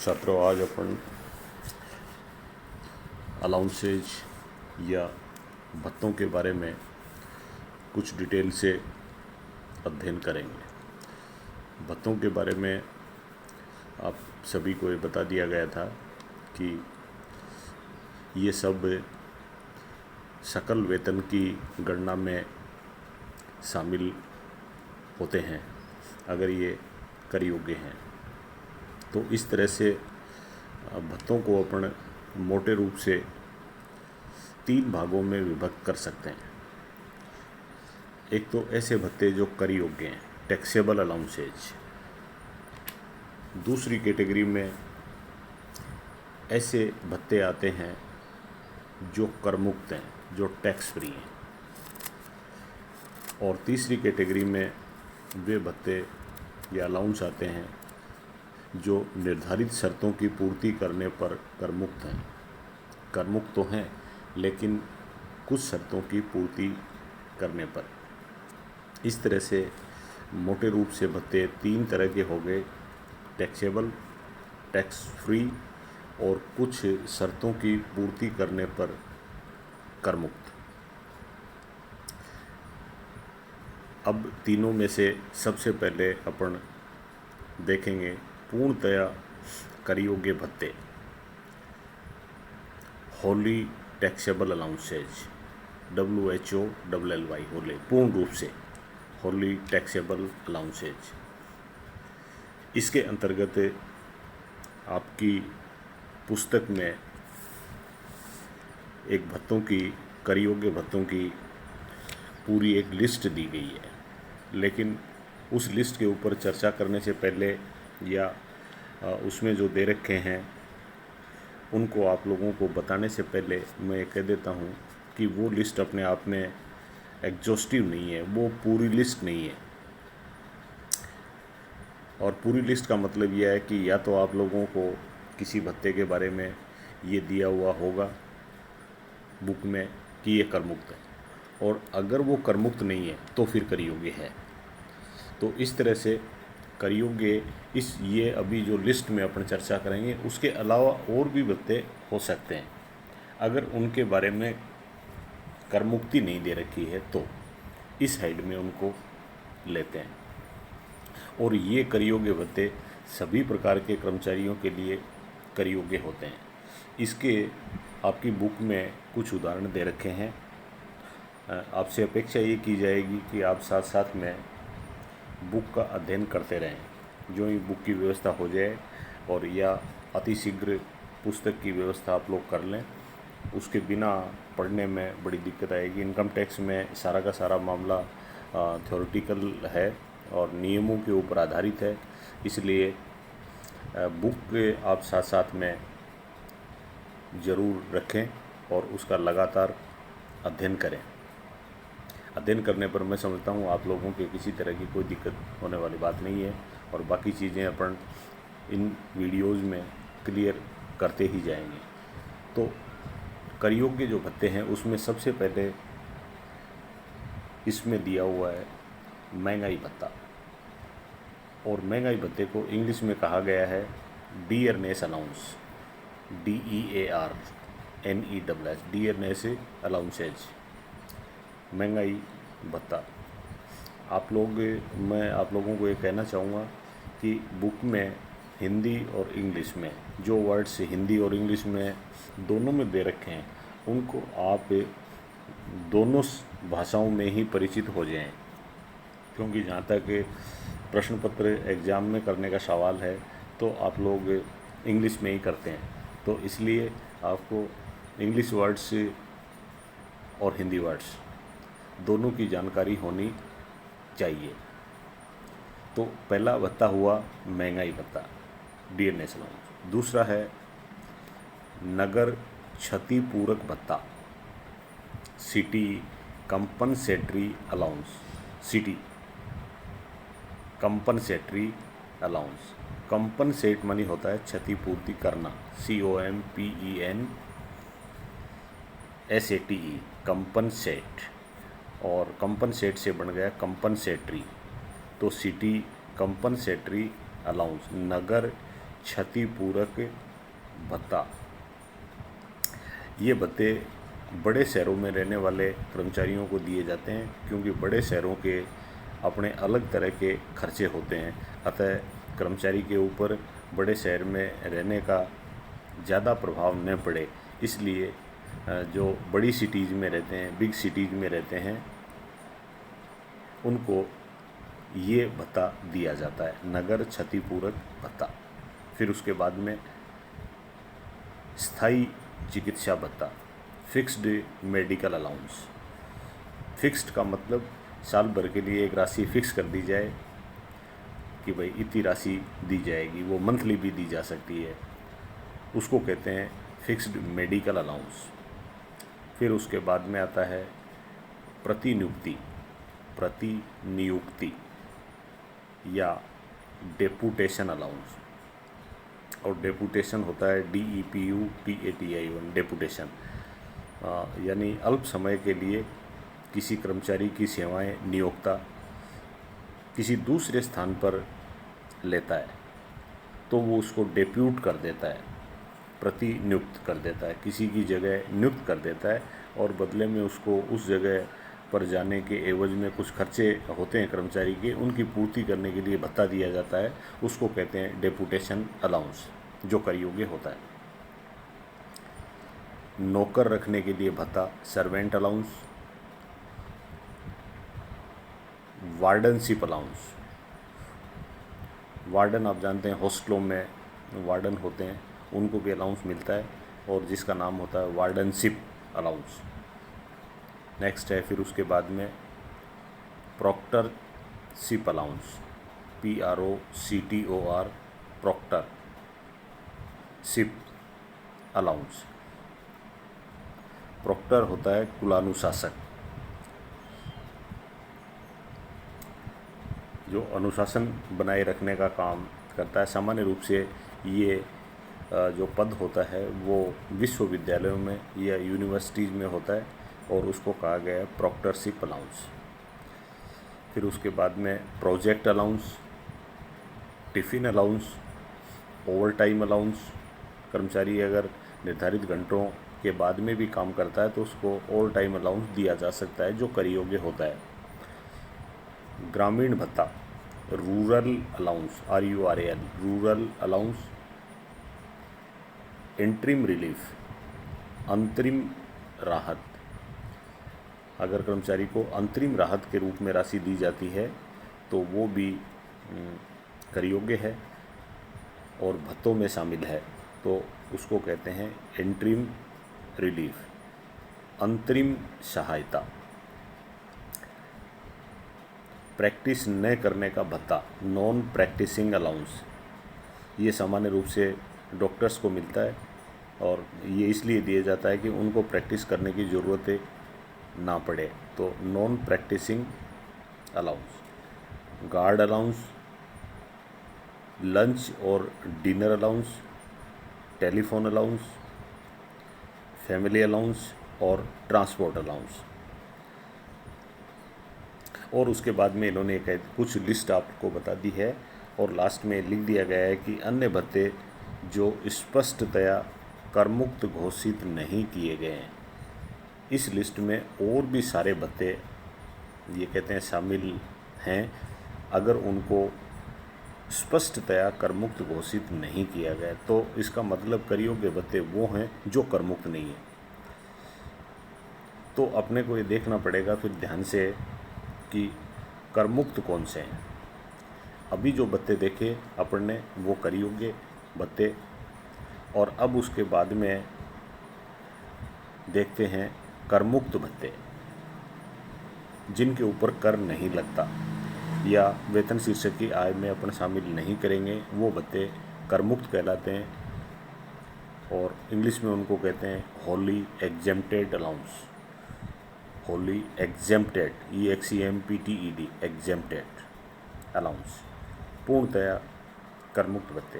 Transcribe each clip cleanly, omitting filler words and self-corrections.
छात्रों, आज अपन अलाउंसेज या भत्तों के बारे में कुछ डिटेल से अध्ययन करेंगे। भत्तों के बारे में आप सभी को ये बता दिया गया था कि ये सब सकल वेतन की गणना में शामिल होते हैं अगर ये कर योग्य हैं। तो इस तरह से भत्तों को अपन मोटे रूप से 3 भागों में विभक्त कर सकते हैं। एक तो ऐसे भत्ते जो कर योग्य हैं, टैक्सेबल अलाउंसेज। दूसरी कैटेगरी में ऐसे भत्ते आते हैं जो कर मुक्त हैं, जो टैक्स फ्री हैं। और तीसरी कैटेगरी में वे भत्ते या अलाउंस आते हैं जो निर्धारित शर्तों की पूर्ति करने पर कर मुक्त हैं। कर मुक्त तो हैं, लेकिन कुछ शर्तों की पूर्ति करने पर। इस तरह से मोटे रूप से भत्ते 3 तरह के हो गए: टैक्सेबल, टैक्स फ्री और कुछ शर्तों की पूर्ति करने पर कर मुक्त। अब तीनों में से सबसे पहले अपन देखेंगे पूर्णतया कर योग्य भत्ते, होली टैक्सेबल अलाउंसेज, WHOLLY, होले, पूर्ण रूप से होली टैक्सेबल अलाउंसेज। इसके अंतर्गत आपकी पुस्तक में एक भत्तों की, कर योग्य भत्तों की पूरी एक लिस्ट दी गई है। लेकिन उस लिस्ट के ऊपर चर्चा करने से पहले या उसमें जो दे रखे हैं उनको आप लोगों को बताने से पहले मैं ये कह देता हूँ कि वो लिस्ट अपने आप में एग्जॉस्टिव नहीं है, वो पूरी लिस्ट नहीं है। और पूरी लिस्ट का मतलब यह है कि या तो आप लोगों को किसी भत्ते के बारे में ये दिया हुआ होगा बुक में कि ये कर मुक्त है, और अगर वो कर मुक्त नहीं है तो फिर कर योग्य है। तो इस तरह से कर योग्य ये अभी जो लिस्ट में अपन चर्चा करेंगे उसके अलावा और भी भत्ते हो सकते हैं। अगर उनके बारे में कर मुक्ति नहीं दे रखी है तो इस हेड में उनको लेते हैं। और ये कर योग्य भत्ते सभी प्रकार के कर्मचारियों के लिए कर योग्य होते हैं। इसके आपकी बुक में कुछ उदाहरण दे रखे हैं। आपसे अपेक्षा ये की जाएगी कि आप साथ साथ में बुक का अध्ययन करते रहें। जो ही बुक की व्यवस्था हो जाए और या अतिशीघ्र पुस्तक की व्यवस्था आप लोग कर लें, उसके बिना पढ़ने में बड़ी दिक्कत आएगी। इनकम टैक्स में सारा का सारा मामला थ्योरेटिकल है और नियमों के ऊपर आधारित है, इसलिए बुक आप साथ साथ में ज़रूर रखें और उसका लगातार अध्ययन करें। अध्ययन करने पर मैं समझता हूँ आप लोगों के किसी तरह की कोई दिक्कत होने वाली बात नहीं है, और बाकी चीज़ें अपन इन वीडियोज़ में क्लियर करते ही जाएंगे। तो कर योग्य जो भत्ते हैं उसमें सबसे पहले इसमें दिया हुआ है महंगाई भत्ता। और महंगाई भत्ते को इंग्लिश में कहा गया है dearness allowance, DEARNESS, dearness allowances, महंगाई भत्ता। मैं आप लोगों को ये कहना चाहूँगा कि बुक में हिंदी और इंग्लिश में जो वर्ड्स हिंदी और इंग्लिश में दोनों में दे रखे हैं उनको आप दोनों भाषाओं में ही परिचित हो जाएं, क्योंकि जहाँ तक प्रश्न पत्र एग्ज़ाम में करने का सवाल है तो आप लोग इंग्लिश में ही करते हैं। तो इसलिए आपको इंग्लिश वर्ड्स और हिंदी वर्ड्स दोनों की जानकारी होनी चाहिए। तो पहला भत्ता हुआ महंगाई भत्ता, डियरनेस अलाउंस। दूसरा है नगर क्षतिपूरक भत्ता, city compensatory allowance, city compensatory allowance. Compensate मानी होता है क्षतिपूर्ति करना, COMPENSATE, कंपनसेट, और कंपनसेट से बन गया कंपनसेटरी। तो सिटी कंपनसेटरी अलाउंस, नगर क्षतिपूरक भत्ता। ये भत्ते बड़े शहरों में रहने वाले कर्मचारियों को दिए जाते हैं, क्योंकि बड़े शहरों के अपने अलग तरह के खर्चे होते हैं। अतः कर्मचारी के ऊपर बड़े शहर में रहने का ज़्यादा प्रभाव न पड़े, इसलिए जो बड़ी सिटीज़ में रहते हैं, बिग सिटीज़ में रहते हैं, उनको ये भत्ता दिया जाता है, नगर क्षतिपूरक भत्ता। फिर उसके बाद में स्थायी चिकित्सा भत्ता, फिक्स्ड मेडिकल अलाउंस। फिक्स्ड का मतलब साल भर के लिए एक राशि फिक्स कर दी जाए कि भाई इतनी राशि दी जाएगी, वो मंथली भी दी जा सकती है, उसको कहते हैं फिक्स्ड मेडिकल अलाउंस। फिर उसके बाद में आता है प्रतिनियुक्ति या डेपुटेशन अलाउंस। और डेपुटेशन होता है DEPUTATION, डेपुटेशन, यानी अल्प समय के लिए किसी कर्मचारी की सेवाएं नियोक्ता किसी दूसरे स्थान पर लेता है तो वो उसको डेप्यूट कर देता है, प्रतिनियुक्त कर देता है, किसी की जगह नियुक्त कर देता है, और बदले में उसको उस जगह पर जाने के एवज में कुछ खर्चे होते हैं कर्मचारी के, उनकी पूर्ति करने के लिए भत्ता दिया जाता है। उसको कहते हैं डेपुटेशन अलाउंस, जो कर योग्य होता है। नौकर रखने के लिए भत्ता, सर्वेंट अलाउंस। वार्डनशिप अलाउंस, वार्डन आप जानते हैं हॉस्टलों में वार्डन होते हैं, उनको भी अलाउंस मिलता है, और जिसका नाम होता है वार्डनशिप अलाउंस। नेक्स्ट है फिर उसके बाद में प्रॉक्टरशिप अलाउंस, PROCTOR, प्रॉक्टरशिप अलाउंस। प्रॉक्टर होता है कुलानुशासक, जो अनुशासन बनाए रखने का काम करता है। सामान्य रूप से ये जो पद होता है वो विश्वविद्यालयों में या यूनिवर्सिटीज़ में होता है, और उसको कहा गया है प्रॉक्टरशिप अलाउंस। फिर उसके बाद में project allowance, tiffin allowance, over time allowance. कर्मचारी अगर निर्धारित घंटों के बाद में भी काम करता है तो उसको ओवर टाइम अलाउंस दिया जा सकता है, जो कर योग्य होता है। ग्रामीण भत्ता, rural allowance, RURAL, rural allowance. Interim relief, अंतरिम राहत। अगर कर्मचारी को अंतरिम राहत के रूप में राशि दी जाती है तो वो भी कर योग्य है और भत्तों में शामिल है, तो उसको कहते हैं इंटरिम रिलीफ, अंतरिम सहायता। प्रैक्टिस न करने का भत्ता, नॉन प्रैक्टिसिंग अलाउंस। ये सामान्य रूप से डॉक्टर्स को मिलता है, और ये इसलिए दिया जाता है कि उनको प्रैक्टिस करने की ज़रूरत ना पड़े, तो non practising allowance. Guard allowance, lunch और dinner allowance, telephone allowance, family allowance और ट्रांसपोर्ट अलाउंस। और उसके बाद में इन्होंने कुछ लिस्ट आपको बता दी है, और लास्ट में लिख दिया गया है कि अन्य भत्ते जो स्पष्टतया करमुक्त घोषित नहीं किए गए हैं। इस लिस्ट में और भी सारे भत्ते ये कहते हैं शामिल हैं, अगर उनको स्पष्टतया करमुक्त घोषित नहीं किया गया, तो इसका मतलब कर योग्य भत्ते वो हैं जो करमुक्त नहीं है। तो अपने को ये देखना पड़ेगा फिर ध्यान से कि करमुक्त कौन से हैं। अभी जो भत्ते देखे अपन ने वो कर योग्य भत्ते, और अब उसके बाद में देखते हैं करमुक्त भत्ते, जिनके ऊपर कर नहीं लगता या वेतन शीर्षक की आय में अपन शामिल नहीं करेंगे, वो भत्ते करमुक्त कहलाते हैं, और इंग्लिश में उनको कहते हैं Holi exempted allowance. Holi exempted, EXEMPTED, exempted allowance. पूर्णतया करमुक्त भत्ते।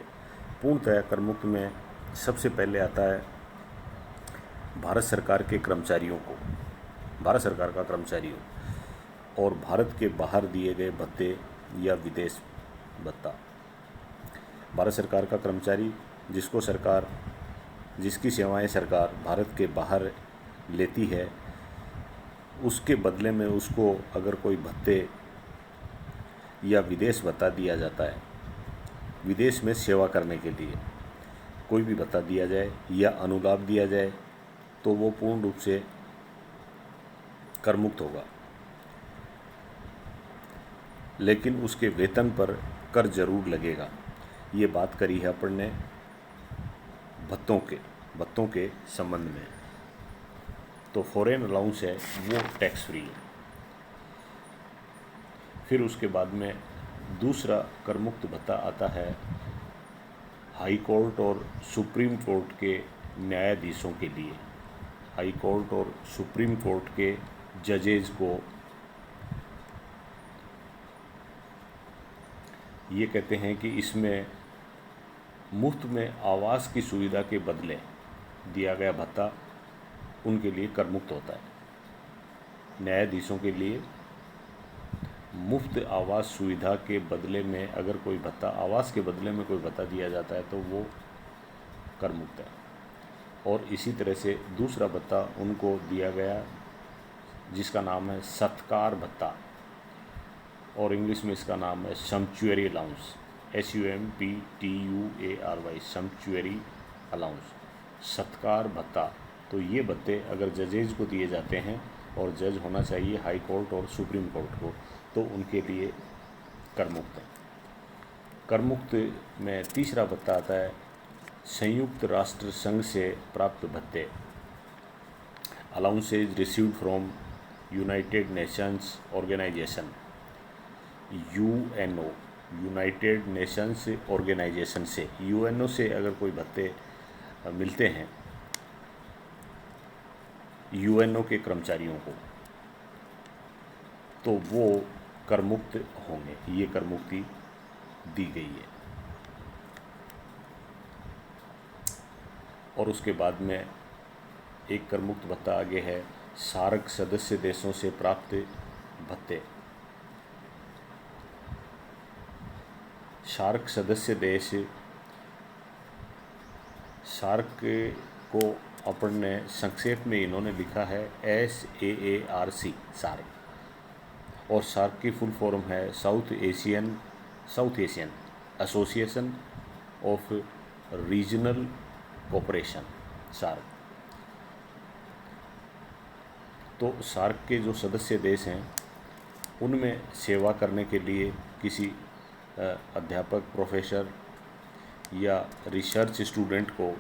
पूर्णतया करमुक्त में सबसे पहले आता है भारत सरकार के कर्मचारियों को, भारत सरकार का कर्मचारी हो, और भारत के बाहर दिए गए भत्ते या विदेश भत्ता। भारत सरकार का कर्मचारी जिसकी सेवाएं सरकार भारत के बाहर लेती है, उसके बदले में उसको अगर कोई भत्ते या विदेश भत्ता दिया जाता है, विदेश में सेवा करने के लिए कोई भी भत्ता दिया जाए या अनुलाभ दिया जाए, तो वो पूर्ण रूप से कर मुक्त होगा। लेकिन उसके वेतन पर कर जरूर लगेगा। ये बात करी है अपन ने भत्तों के संबंध में। तो फॉरेन अलाउंस है वो टैक्स फ्री है। फिर उसके बाद में दूसरा कर मुक्त भत्ता आता है हाई कोर्ट और सुप्रीम कोर्ट के न्यायाधीशों के लिए। हाई कोर्ट और सुप्रीम कोर्ट के जजेज को ये कहते हैं कि इसमें मुफ्त में आवास की सुविधा के बदले दिया गया भत्ता उनके लिए कर मुक्त होता है। न्यायाधीशों के लिए मुफ्त आवास सुविधा के बदले में अगर कोई भत्ता, आवास के बदले में कोई भत्ता दिया जाता है तो वो कर मुक्त है। और इसी तरह से दूसरा भत्ता उनको दिया गया जिसका नाम है सत्कार भत्ता, और इंग्लिश में इसका नाम है sanctuary allowance, SUMPTUARY, sanctuary allowance, सत्कार भत्ता। तो ये भत्ते अगर जजेज को दिए जाते हैं, और जज होना चाहिए हाई कोर्ट और सुप्रीम कोर्ट को, तो उनके लिए कर मुक्त है। कर मुक्त में तीसरा भत्ता आता है संयुक्त राष्ट्र संघ से प्राप्त भत्ते, allowances received from United Nations Organization, UNO, United Nations Organization से, UNO से अगर कोई भत्ते मिलते हैं UNO के कर्मचारियों को, तो वो कर मुक्त होंगे। ये कर मुक्ति दी गई है। और उसके बाद में एक कर मुक्त भत्ता आगे है सार्क सदस्य देशों से प्राप्त भत्ते। सार्क सदस्य देश, सार्क को अपन ने संक्षेप में इन्होंने लिखा है SAARC, सार्क। और सार्क की फुल फॉर्म है south Asian association of regional cooperation, SAARC. तो सार्क के जो सदस्य देश हैं उनमें सेवा करने के लिए किसी अध्यापक, प्रोफेसर या रिसर्च स्टूडेंट को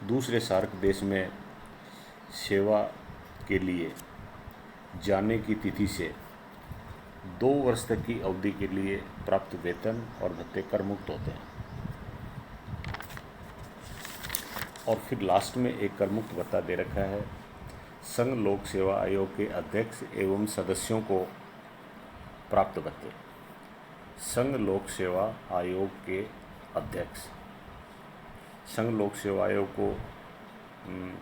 दूसरे सार्क देश में सेवा के लिए जाने की तिथि से 2 वर्ष तक की अवधि के लिए प्राप्त वेतन और भत्ते कर मुक्त होते हैं। और फिर लास्ट में एक कर मुक्त भत्ता दे रखा है संघ लोक सेवा आयोग के अध्यक्ष एवं सदस्यों को प्राप्त भत्ते। संघ लोक सेवा आयोग के अध्यक्ष, संघ लोक सेवा आयोग को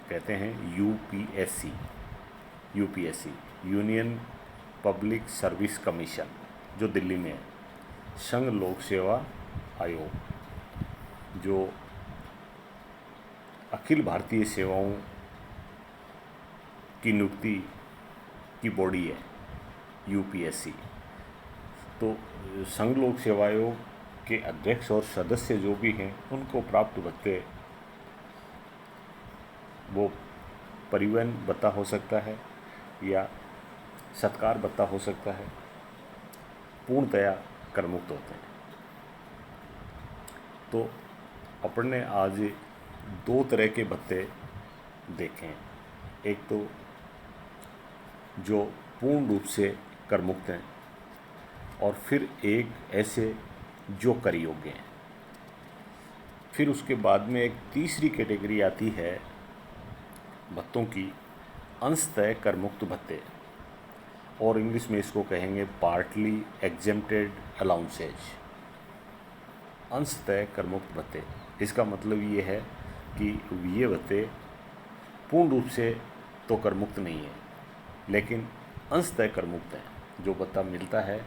कहते हैं UPSC, union public service commission, जो दिल्ली में है। संघ लोक सेवा आयोग जो अखिल भारतीय सेवाओं की नियुक्ति की बॉडी है, यूपीएससी। तो संघ लोक सेवा आयोग के अध्यक्ष और सदस्य जो भी हैं उनको प्राप्त भत्ते, वो परिवहन भत्ता हो सकता है या सत्कार भत्ता हो सकता है, पूर्णतया कर मुक्त होते हैं। तो अपन ने आज 2 तरह के भत्ते देखे। एक तो जो पूर्ण रूप से कर मुक्त हैं, और फिर एक ऐसे जो कर योग्य हैं। फिर उसके बाद में एक तीसरी कैटेगरी आती है भत्तों की, अंशतः कर मुक्त भत्ते, और इंग्लिश में इसको कहेंगे पार्टली एग्जेम्प्टेड अलाउंसेज, अंशतः कर मुक्त भत्ते। इसका मतलब ये है कि ये भत्ते पूर्ण रूप से तो कर मुक्त नहीं है, लेकिन अंशतः कर मुक्त है। जो भत्ता मिलता है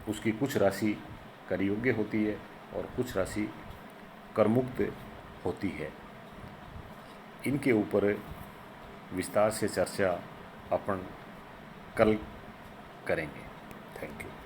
उसकी कुछ राशि कर योग्य होती है और कुछ राशि करमुक्त होती है। इनके ऊपर विस्तार से चर्चा अपन कल करेंगे। Thank you.